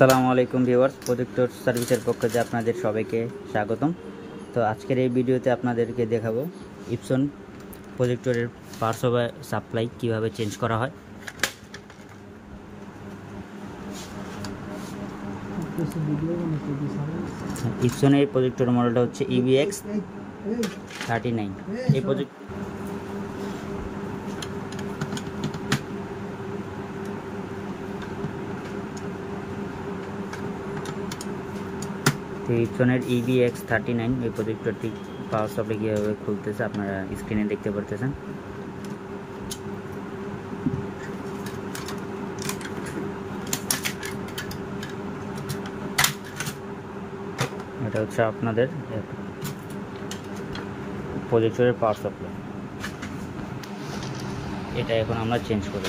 আসসালামু আলাইকুম viewers, projector সার্ভিসের পক্ষ থেকে আপনাদের সবাইকে স্বাগতম। তো আজকের এই ভিডিওতে আপনাদেরকে দেখাবো ইপসন প্রজেক্টরের পাওয়ার সাপ্লাই কিভাবে চেঞ্জ করা হয়। ইপসনের প্রজেক্টর মডেলটা হচ্ছে EVX39। এই প্রজেক্ট ইপসনের EVX39 এই প্রজেক্টরটি পাওয়ার সাপ্লাই কীভাবে খুলতেছে আপনারা স্ক্রিনে দেখতে পারতেছেন। এটা হচ্ছে আপনাদের প্রজেক্টরের পাওয়ার সাপ্লাই। এটা এখন আমরা চেঞ্জ করব।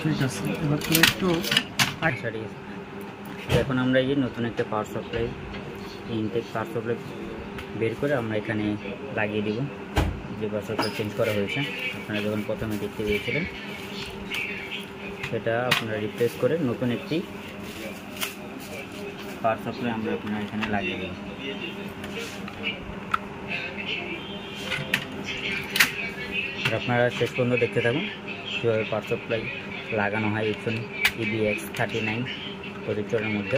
ঠিক আছে, এবার তো একটু এখন আমরা এই নতুন একটা power supply intake power supply বের করে আমরা এখানে লাগিয়ে দিব। যে পাওয়ার সাপ্লাই চেঞ্জ করা হয়েছে আপনারা যখন প্রথমে দেখতে পেয়েছিলেন সেটা আপনারা রিপ্লেস করে নতুন একটি পাওয়ার সাপ্লাই আমরা আপনারা এখানে লাগিয়ে দেব। আপনারা শেষ পর্যন্ত দেখতে থাকুন কীভাবে পাওয়ার সাপ্লাই লাগানো হয় ইপসন EVX39 প্রজেক্টরের মধ্যে।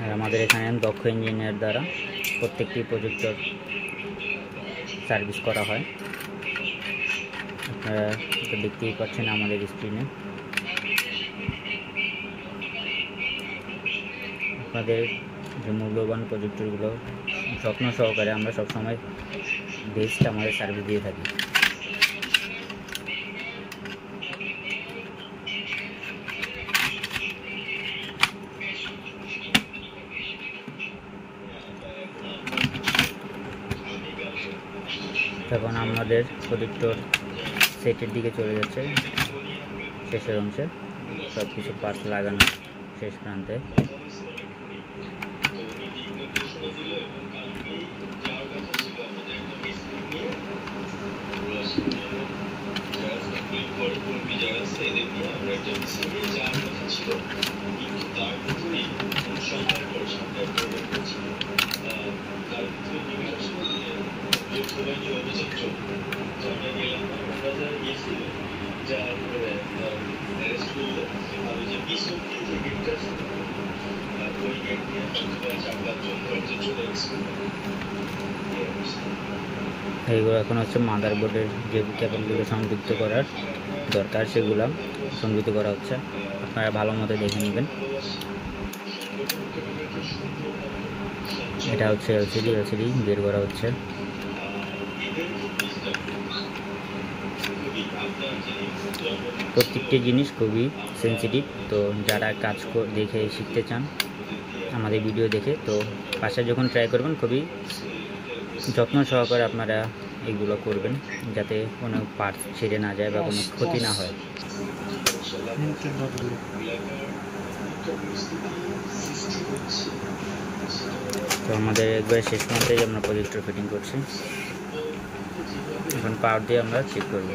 আর আমাদের এখানে দক্ষ ইঞ্জিনিয়ার দ্বারা প্রত্যেকটি প্রজেক্টর সার্ভিস করা হয়। আপনারা এটা দেখতেই পাচ্ছেন আমাদের স্ক্রিনে। আপনাদের যে মূল্যবান প্রজেক্টরগুলো যত্ন সহকারে আমরা সবসময় বেস্ট আমাদের সার্ভিস দিয়ে থাকি। এখন আমাদের প্রজেক্টর সেটের দিকে চলে যাচ্ছে, শেষের অংশে সব কিছু পার্টস লাগানো শেষ প্রান্তে। এইগুলো এখন হচ্ছে মাদারবোর্ডের যে কেবলগুলো সংযুক্ত করার দরকার সেগুলো সংযুক্ত করা হচ্ছে। আপনারা ভালো মতো দেখে নেবেন। এটা হচ্ছে এলসিডি বের করা হচ্ছে। প্রত্যেকটি জিনিস খুবই সেন্সিটিভ, তো যারা কাজ দেখে শিখতে চান আমাদের ভিডিও দেখে, তো বাসায় যখন ট্রাই করবেন খুবই যত্ন সহকারে আপনারা এগুলো করবেন যাতে কোনো পার্টস ছেড়ে না যায় বা কোনো ক্ষতি না হয়। তো আমাদের একবার শেষ পর্যন্তই আমরা প্রজেক্টর ফিটিং করছি। এখন পাওয়ার দিয়ে আমরা চেক করব।